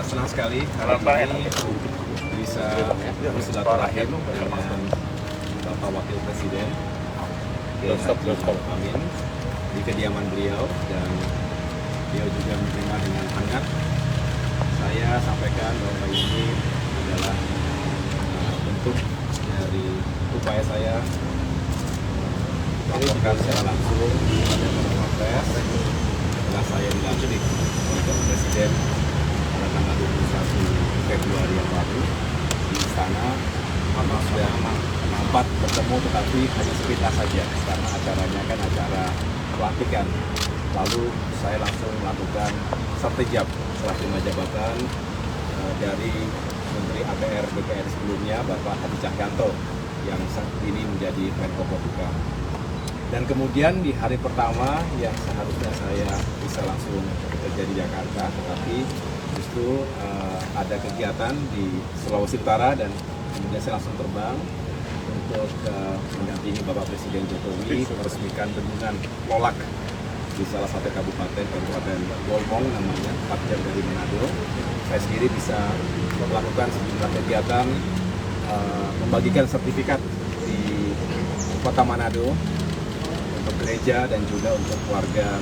Senang sekali hari ini bisa bersilaturahim dengan Bapak Wakil Presiden Haji Amin di kediaman beliau, dan beliau juga menerima dengan hangat. Saya sampaikan bahwa ini adalah bentuk dari upaya saya melaporkan secara langsung kepada Bapak Wapres setelah saya dilantik oleh Presiden pada tanggal 21 Februari yang lalu di istana. Sudah sempat bertemu tetapi hanya sepintas saja karena acaranya kan acara pelantikan. Lalu saya langsung melakukan sertijab serah terima jabatan dari Menteri ATR BPN sebelumnya Bapak Hadi Cahyanto yang saat ini menjadi Menko Polhukam. Dan kemudian di hari pertama yang seharusnya saya bisa langsung bekerja di Jakarta, tetapi justru ada kegiatan di Sulawesi Utara dan kemudian saya langsung terbang untuk mendampingi Bapak Presiden Jokowi meresmikan bendungan Lolak di salah satu kabupaten Bolmong namanya, 4 jam dari Manado. Saya sendiri bisa melakukan sejumlah kegiatan membagikan sertifikat di Kota Manado untuk gereja dan juga untuk warga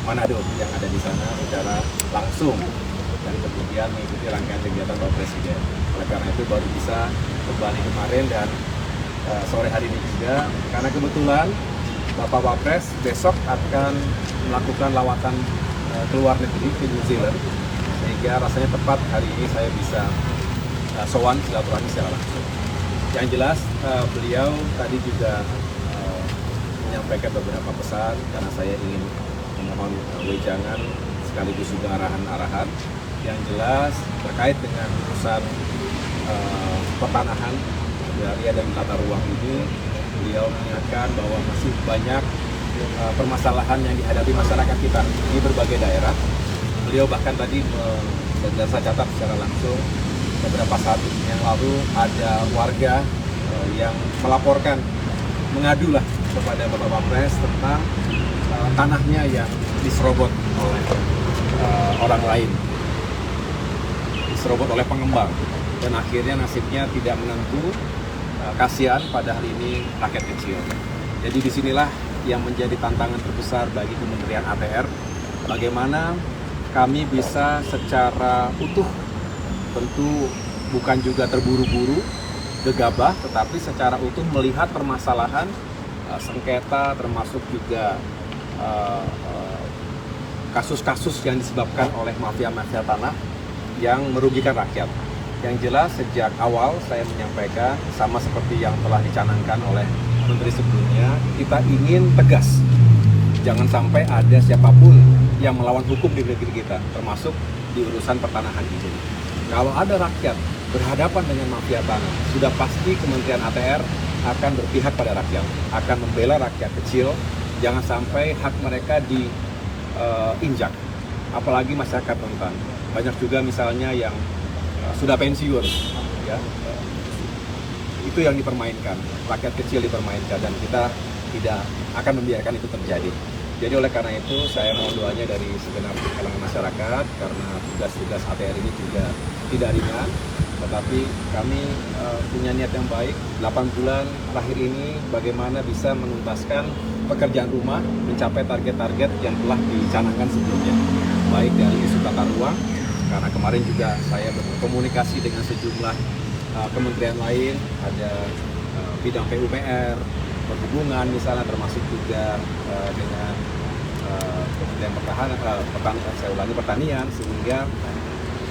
Manado yang ada di sana secara langsung, dan kemudian mengikuti rangkaian kegiatan Bapak Presiden. Oleh karena itu baru bisa kembali kemarin dan sore hari ini juga, karena kebetulan Bapak Wapres besok akan melakukan lawatan ke luar negeri, ke New Zealand, sehingga rasanya tepat hari ini saya bisa sowan silaturahmi secara langsung. Yang jelas beliau tadi juga menyampaikan beberapa pesan karena saya ingin memohon wejangan sekaligus juga arahan-arahan yang jelas terkait dengan urusan pertanahan agraria dan tata ruang ini. Beliau mengingatkan bahwa masih banyak permasalahan yang dihadapi masyarakat kita di berbagai daerah. Beliau bahkan tadi dan saya catat secara langsung beberapa saat yang lalu ada warga yang melaporkan, mengadulah kepada Bapak Wapres tentang tanahnya yang diserobot oleh orang lain, diserobot oleh pengembang, dan akhirnya nasibnya tidak menentu. Kasihan padahal ini rakyat kecil. Jadi disinilah yang menjadi tantangan terbesar bagi Kementerian ATR, bagaimana kami bisa secara utuh, tentu bukan juga terburu-buru, gegabah, tetapi secara utuh melihat permasalahan sengketa, termasuk juga kasus-kasus yang disebabkan oleh mafia-mafia tanah yang merugikan rakyat. Yang jelas sejak awal saya menyampaikan, sama seperti yang telah dicanangkan oleh Menteri sebelumnya, kita ingin tegas. Jangan sampai ada siapapun yang melawan hukum di negeri kita, termasuk di urusan pertanahan ini. Kalau ada rakyat berhadapan dengan mafia tanah, sudah pasti Kementerian ATR akan berpihak pada rakyat, akan membela rakyat kecil. Jangan sampai hak mereka diinjak, apalagi masyarakat rentan. Banyak juga misalnya yang sudah pensiun, ya, itu yang dipermainkan, rakyat kecil dipermainkan, dan kita tidak akan membiarkan itu terjadi. Jadi oleh karena itu saya mohon doanya dari segenap kalangan masyarakat, karena tugas-tugas ATR ini juga tidak ringan, tetapi kami punya niat yang baik. 8 bulan terakhir ini bagaimana bisa menuntaskan pekerjaan rumah, mencapai target-target yang telah dicanangkan sebelumnya, baik dari isu tata ruang, karena kemarin juga saya berkomunikasi dengan sejumlah kementerian lain, ada bidang PUPR, perhubungan misalnya, termasuk juga dengan Kementerian Pertanian, sehingga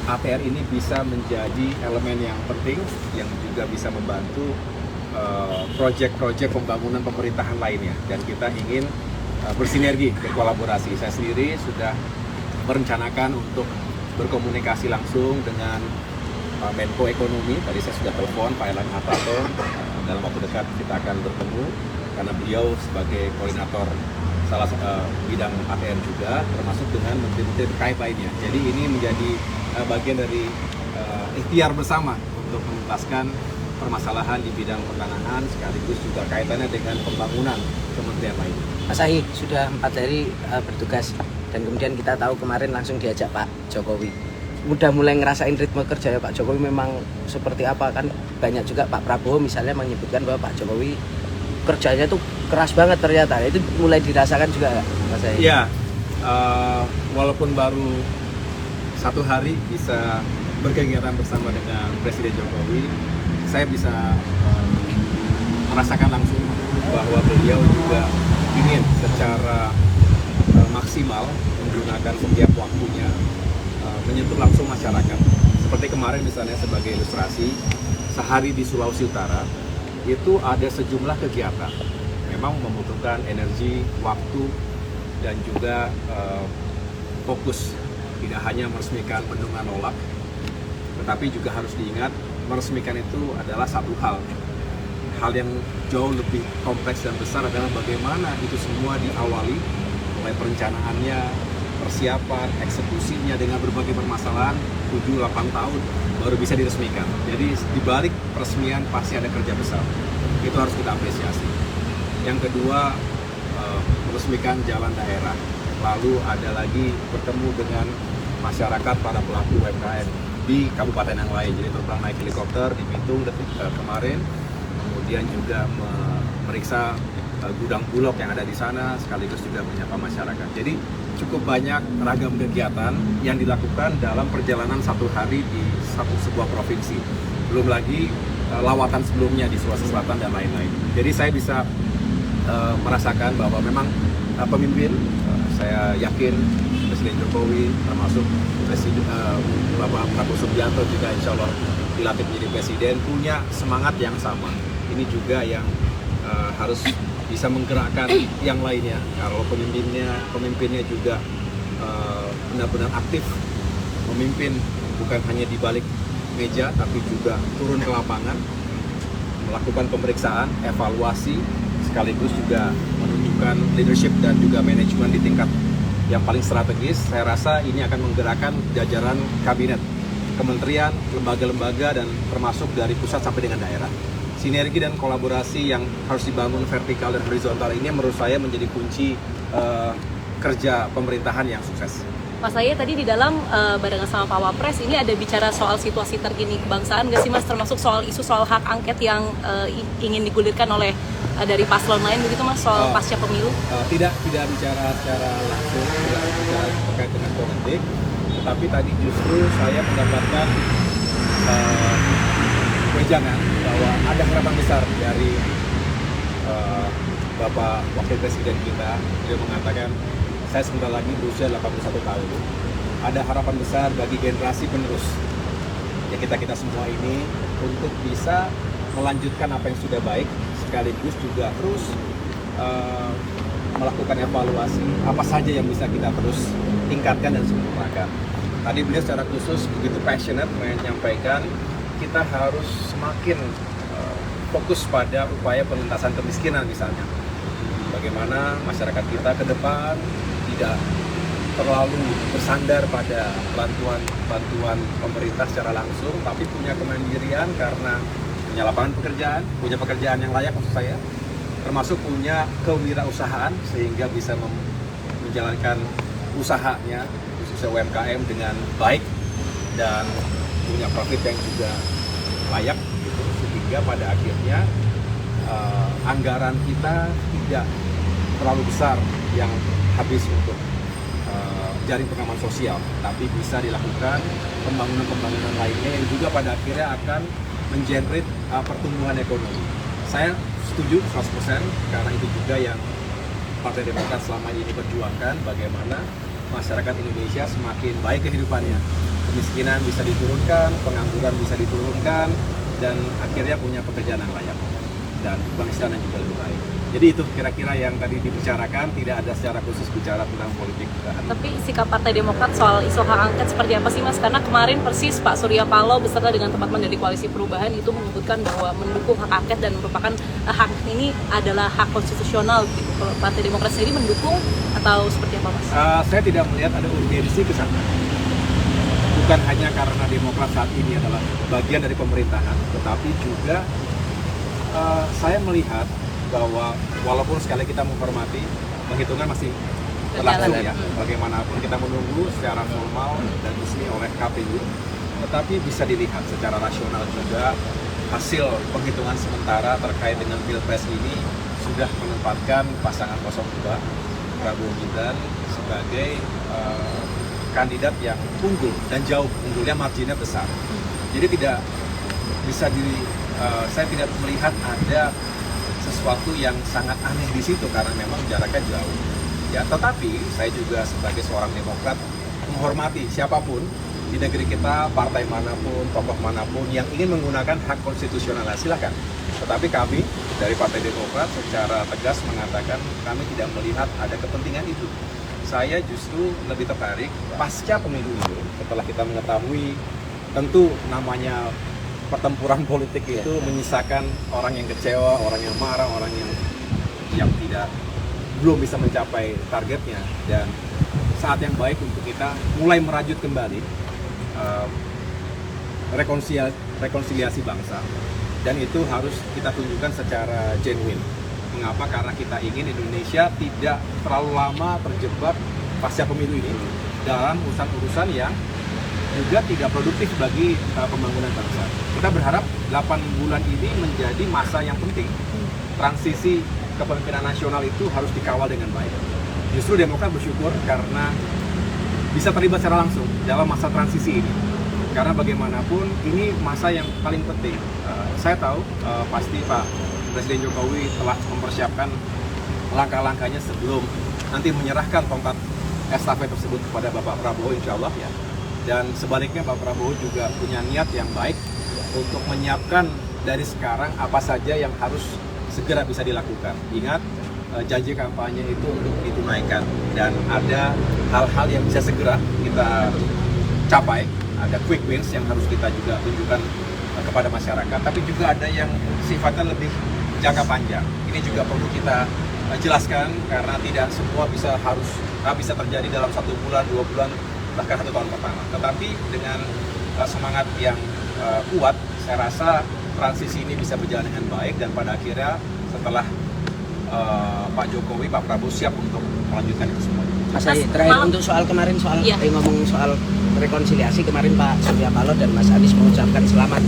ATR ini bisa menjadi elemen yang penting yang juga bisa membantu proyek-proyek pembangunan pemerintahan lainnya, dan kita ingin bersinergi, berkolaborasi. Saya sendiri sudah merencanakan untuk berkomunikasi langsung dengan Menko Ekonomi. Tadi saya sudah telepon Pak Erlangga Hartarto, dalam waktu dekat kita akan bertemu, karena beliau sebagai koordinator salah bidang ATR juga, termasuk dengan menteri-menteri terkait lainnya. Jadi ini menjadi bagian dari ikhtiar bersama untuk menuntaskan permasalahan di bidang pertanahan, sekaligus juga kaitannya dengan pembangunan kementerian lain. Mas Ahy sudah 4 hari bertugas, dan kemudian kita tahu kemarin langsung diajak Pak Jokowi. udah mulai ngerasain ritme kerja ya Pak Jokowi memang seperti apa? Kan banyak juga Pak Prabowo misalnya menyebutkan bahwa Pak Jokowi kerjanya tuh keras banget ternyata. Itu mulai dirasakan juga Mas Ahaye? Iya, walaupun baru 1 hari bisa berkegiatan bersama dengan Presiden Jokowi, saya bisa merasakan langsung bahwa beliau juga ingin secara maksimal menggunakan setiap waktunya menyentuh langsung masyarakat. Seperti kemarin misalnya sebagai ilustrasi, sehari di Sulawesi Utara itu ada sejumlah kegiatan. Memang membutuhkan energi, waktu, dan juga fokus. Tidak hanya meresmikan bendungan Lolak, tetapi juga harus diingat meresmikan itu adalah satu hal. Hal yang jauh lebih kompleks dan besar adalah bagaimana itu semua diawali mulai perencanaannya, persiapan, eksekusinya dengan berbagai permasalahan 7-8 tahun baru bisa diresmikan. Jadi di balik peresmian pasti ada kerja besar. Itu harus kita apresiasi. Yang kedua, meresmikan jalan daerah. Lalu ada lagi bertemu dengan masyarakat, para pelaku UMKM di kabupaten yang lain. Jadi terbang naik helikopter di Bitung kemarin, kemudian juga memeriksa gudang Bulog yang ada di sana, sekaligus juga menyapa masyarakat. Jadi cukup banyak ragam kegiatan yang dilakukan dalam perjalanan 1 hari di sebuah provinsi. Belum lagi lawatan sebelumnya di Sulawesi Selatan dan lain-lain. Jadi saya bisa merasakan bahwa memang pemimpin, saya yakin Presiden Jokowi termasuk Presiden Bapak Prabowo Subianto juga insya Allah dilantik menjadi presiden punya semangat yang sama. Ini juga yang harus bisa menggerakkan yang lainnya. Kalau pemimpinnya juga benar-benar aktif memimpin, bukan hanya di balik meja tapi juga turun ke lapangan, melakukan pemeriksaan, evaluasi, sekaligus juga menunjukkan leadership dan juga manajemen di tingkat yang paling strategis. Saya rasa ini akan menggerakkan jajaran kabinet, kementerian, lembaga-lembaga, dan termasuk dari pusat sampai dengan daerah. Sinergi dan kolaborasi yang harus dibangun vertikal dan horizontal ini menurut saya menjadi kunci kerja pemerintahan yang sukses. Mas Ahaye tadi di dalam barengan sama Pak Wapres ini ada bicara soal situasi terkini kebangsaan nggak sih Mas, termasuk soal isu soal hak angket yang ingin digulirkan oleh dari paslon lain begitu Mas, soal pasca pemilu? Tidak bicara secara langsung, tidak bicara terkait dengan politik, tetapi tadi justru saya mendapatkan wejangan bahwa ada harapan besar dari Bapak Wakil Presiden kita. Dia mengatakan, saya sebentar lagi berusia 81 tahun. Ada harapan besar bagi generasi penerus ya kita semua ini untuk bisa melanjutkan apa yang sudah baik, sekaligus juga terus melakukan evaluasi apa saja yang bisa kita terus tingkatkan dan sempurnakan. Tadi beliau secara khusus begitu passionate menyampaikan kita harus semakin fokus pada upaya penuntasan kemiskinan misalnya. Bagaimana masyarakat kita ke depan tidak terlalu bersandar pada bantuan pemerintah secara langsung, tapi punya kemandirian karena punya lapangan pekerjaan, punya pekerjaan yang layak maksud saya, termasuk punya kewirausahaan sehingga bisa menjalankan usahanya, khususnya UMKM dengan baik dan punya profit yang juga layak gitu, sehingga pada akhirnya anggaran kita tidak terlalu besar yang habis untuk jaring pengaman sosial, tapi bisa dilakukan pembangunan lainnya yang juga pada akhirnya akan mengenerate pertumbuhan ekonomi. Saya setuju 100% karena itu juga yang Partai Demokrat selama ini perjuangkan, bagaimana masyarakat Indonesia semakin baik kehidupannya, kemiskinan bisa diturunkan, pengangguran bisa diturunkan, dan akhirnya punya pekerjaan yang layak dan bangsa yang juga lebih baik. Jadi itu kira-kira yang tadi dibicarakan, tidak ada secara khusus bicara tentang politik. Tapi sikap Partai Demokrat soal isu hak angket seperti apa sih Mas? Karena kemarin persis Pak Surya Paloh beserta dengan teman-teman dari Koalisi Perubahan itu menyebutkan bahwa mendukung hak angket dan merupakan hak ini adalah hak konstitusional. Kalau Partai Demokrat sendiri mendukung atau seperti apa Mas? Saya tidak melihat ada urgensi ke sana. Bukan hanya karena Demokrat saat ini adalah bagian dari pemerintahan, tetapi juga saya melihat bahwa walaupun sekali kita menghormati, penghitungan masih berlangsung ya. Bagaimanapun kita menunggu secara formal dan resmi oleh KPU, tetapi bisa dilihat secara rasional juga hasil penghitungan sementara terkait dengan Pilpres ini sudah menempatkan pasangan 02 Prabowo Gibran sebagai kandidat yang unggul dan jauh, unggulnya marginnya besar. Jadi tidak bisa saya tidak melihat ada sesuatu yang sangat aneh di situ karena memang jaraknya jauh. Ya, tetapi saya juga sebagai seorang Demokrat menghormati siapapun di negeri kita, partai manapun, tokoh manapun yang ingin menggunakan hak konstitusional, silakan. Tetapi kami dari Partai Demokrat secara tegas mengatakan kami tidak melihat ada kepentingan itu. Saya justru lebih tertarik pasca pemilu ini, setelah kita mengetahui tentu namanya pertempuran politik itu menyisakan orang yang kecewa, orang yang marah, orang yang belum bisa mencapai targetnya, dan saat yang baik untuk kita mulai merajut kembali rekonsiliasi bangsa, dan itu harus kita tunjukkan secara genuine. Mengapa? Karena kita ingin Indonesia tidak terlalu lama terjebak pasca pemilu ini dalam urusan-urusan yang juga tidak produktif bagi pembangunan bangsa. Kita berharap 8 bulan ini menjadi masa yang penting. Transisi kepemimpinan nasional itu harus dikawal dengan baik. Justru Demokrat bersyukur karena bisa terlibat secara langsung dalam masa transisi ini. Karena bagaimanapun ini masa yang paling penting. Saya tahu pasti Pak Presiden Jokowi telah mempersiapkan langkah-langkahnya sebelum nanti menyerahkan tongkat estafet tersebut kepada Bapak Prabowo, insya Allah ya. Dan sebaliknya Pak Prabowo juga punya niat yang baik untuk menyiapkan dari sekarang apa saja yang harus segera bisa dilakukan. Ingat, janji kampanye itu untuk ditunaikan dan ada hal-hal yang bisa segera kita capai, ada quick wins yang harus kita juga tunjukkan kepada masyarakat, tapi juga ada yang sifatnya lebih jangka panjang. Ini juga perlu kita jelaskan karena tidak semua bisa terjadi dalam 1 bulan, 2 bulan, bahkan 1 tahun pertama. Tetapi dengan semangat yang kuat, saya rasa transisi ini bisa berjalan dengan baik, dan pada akhirnya setelah Pak Jokowi, Pak Prabowo siap untuk melanjutkan itu semua. Mas Ahy, terakhir untuk soal kemarin ngomong soal rekonsiliasi, kemarin Pak Surya Paloh dan Mas Anies mengucapkan selamat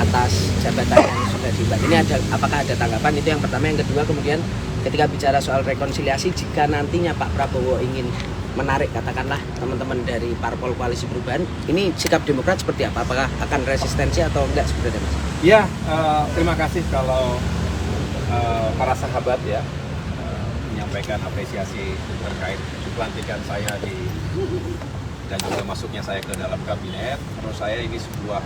atas jabatan yang sudah diemban. Ini apakah ada tanggapan? Itu yang pertama. Yang kedua, kemudian ketika bicara soal rekonsiliasi, jika nantinya Pak Prabowo ingin menarik katakanlah teman-teman dari parpol koalisi perubahan, ini sikap Demokrat seperti apa? Apakah akan resistensi atau enggak sebenarnya, Mas? Ya, terima kasih kalau para sahabat ya menyampaikan apresiasi terkait pelantikan saya dan juga masuknya saya ke dalam kabinet. Menurut saya ini sebuah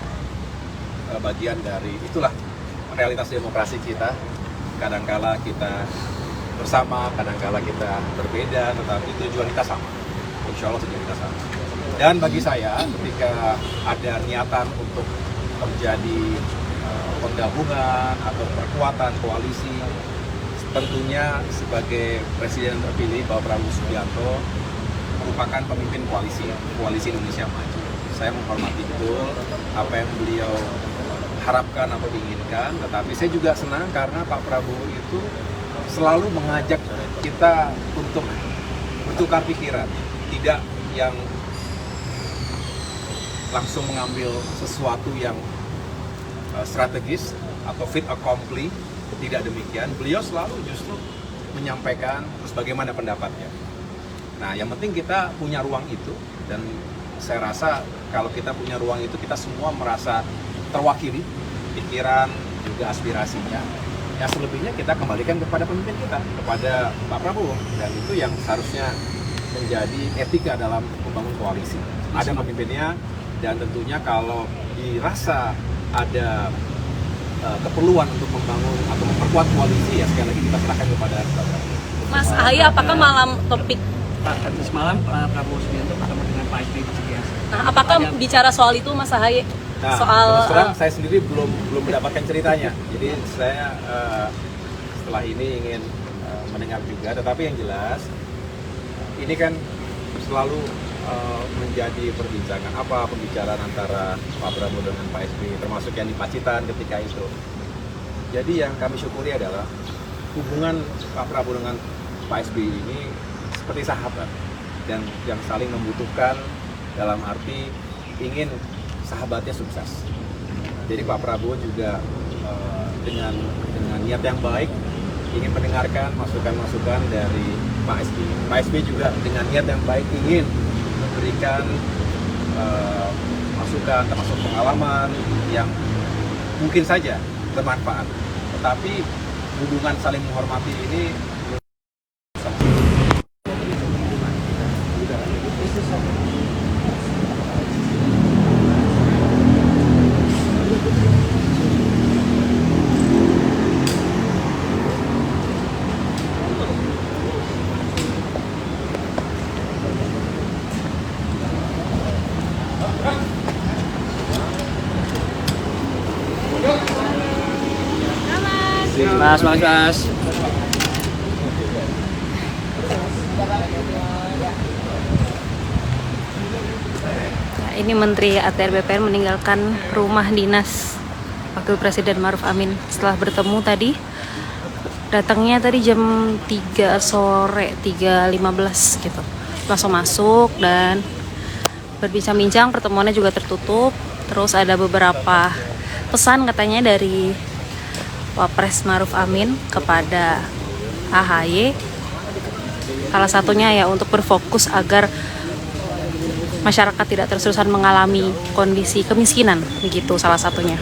bagian dari itulah realitas demokrasi kita. Kadangkala kita bersama, kadangkala kita berbeda, tetapi tujuan kita sama. Insya Allah tujuan kita sama. Dan bagi saya, ketika ada niatan untuk terjadi penggabungan atau perkuatan koalisi, tentunya sebagai Presiden terpilih Bapak Prabowo Subianto merupakan pemimpin koalisi Indonesia Maju. Saya menghormati betul apa yang beliau harapkan atau diinginkan, tetapi saya juga senang karena Pak Prabowo itu selalu mengajak kita untuk bertukar pikiran, tidak yang langsung mengambil sesuatu yang strategis atau fit accompli. Tidak demikian, beliau selalu justru menyampaikan terus bagaimana pendapatnya. Nah, yang penting kita punya ruang itu, dan saya rasa kalau kita punya ruang itu, kita semua merasa terwakili pikiran juga aspirasinya. Ya, selebihnya kita kembalikan kepada pemimpin kita, kepada Pak Prabowo, dan itu yang seharusnya menjadi etika dalam membangun koalisi. Ada pemimpinnya, dan tentunya kalau dirasa ada keperluan untuk membangun atau memperkuat koalisi, ya sekali lagi kita serahkan kepada Mas Ahy. Apakah malam topik semalam Prabowo Subianto bertemu dengan Pak SBY di Cikias? Nah, apakah bicara soal itu, Mas Ahy? Nah, soal terus terang saya sendiri belum mendapatkan ceritanya. Jadi saya setelah ini ingin mendengar juga. Tetapi yang jelas ini kan selalu menjadi perbincangan, apa pembicaraan antara Pak Prabowo dengan Pak SBY, termasuk yang di Pacitan ketika itu. Jadi yang kami syukuri adalah hubungan Pak Prabowo dengan Pak SBY ini seperti sahabat. dan yang saling membutuhkan dalam arti ingin sahabatnya sukses. Jadi Pak Prabowo juga dengan niat yang baik ingin mendengarkan masukan-masukan dari Pak SBY. Pak SBY juga dengan niat yang baik ingin memberikan masukan termasuk pengalaman yang mungkin saja bermanfaat. Tetapi hubungan saling menghormati ini Mas. Nah, ini Menteri ATR BPN meninggalkan rumah dinas Wakil Presiden Ma'ruf Amin setelah bertemu tadi. Datangnya tadi jam 3 sore, 3.15 gitu. Langsung masuk dan berbincang-bincang, pertemuannya juga tertutup. Terus ada beberapa pesan katanya dari Wapres Ma'ruf Amin kepada AHY. Salah satunya ya untuk berfokus agar masyarakat tidak terus-terusan mengalami kondisi kemiskinan, begitu salah satunya.